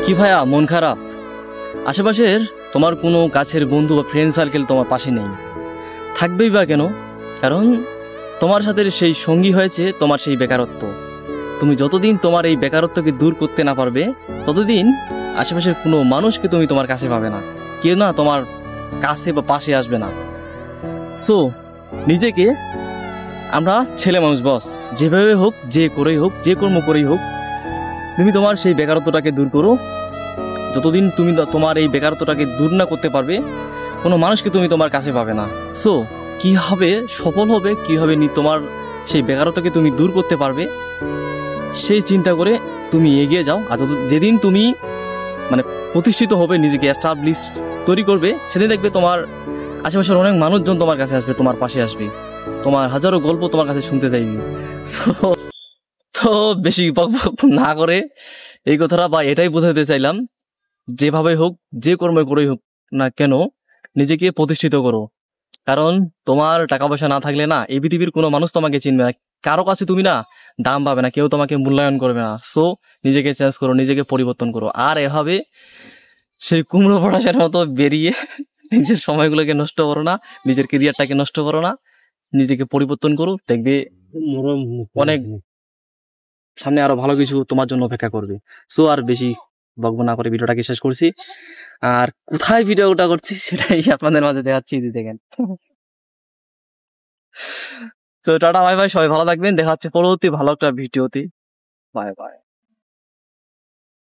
কি ভাইয়া, মন খারাপ? আশেপাশের তোমার কোনো কাছের বন্ধু বা ফ্রেন্ড সার্কেল তোমার পাশে নেই, থাকবেই বা কেন? কারণ তোমার সাথে সেই সঙ্গী হয়েছে তোমার সেই বেকারত্ব। তুমি যতদিন তোমার এই বেকারত্বকে দূর করতে না পারবে, ততদিন আশেপাশের কোনো মানুষকে তুমি তোমার কাছে পাবে না, কেউ না তোমার কাছে বা পাশে আসবে না। সো নিজেকে, আমরা ছেলে মানুষ বস, যেভাবে হোক, যে করেই হোক, যে কর্ম করেই হোক, তুমি তোমার সেই বেকারত্বটাকে দূর করো। যতদিন তুমি তোমার এই বেকারত্বটাকে দূর না করতে পারবে, কোনো মানুষকে তুমি তোমার কাছে পাবে না। সো কিভাবে সফল হবে, কিভাবে তোমার সেই বেকারত্বকে তুমি দূর করতে পারবে, সেই চিন্তা করে তুমি এগিয়ে যাও। আর যেদিন তুমি মানে প্রতিষ্ঠিত হবে, নিজেকে এস্টাবলিশ তৈরি করবে, সেদিন দেখবে তোমার আশেপাশের অনেক মানুষজন তোমার কাছে আসবে, তোমার পাশে আসবে, তোমার হাজারো গল্প তোমার কাছে শুনতে চাইবে। তো বেশি বকবক না করে এই কথাটা বা এটাই বোঝাতে চাইলাম, যেভাবে হোক, যে কর্ম করেই হোক না কেন, নিজেকে প্রতিষ্ঠিত করো। কারণ তোমার টাকা পয়সা না থাকলে না, এই পৃথিবীর কোনো মানুষ তোমাকে চিনবে না, কারো কাছে তুমি না দাম পাবে না, কেউ তোমাকে মূল্যায়ন করবে না। সো নিজেকে চেঞ্জ করো, নিজেকে পরিবর্তন করো। আর এভাবে সেই কুমড়ো পটাশের মতো বেরিয়ে নিজের সময়গুলোকে নষ্ট করো না, নিজের কেরিয়ারটাকে নষ্ট করো না, নিজেকে পরিবর্তন করো। দেখবে অনেক সামনে আরো ভালো কিছু তোমার জন্য অপেক্ষা করবে। সো আর বেশি বকবো না করে ভিডিওটাকে শেষ করছি। আর কোথায় ভিডিওটা করছি সেটাই আপনাদের মাঝে দেখাচ্ছি, দেখেন। তো টাটা, বাই বাই, সবাই ভালো থাকবেন। দেখা হচ্ছে পরবর্তী ভালো একটা ভিডিওতে। Bye bye.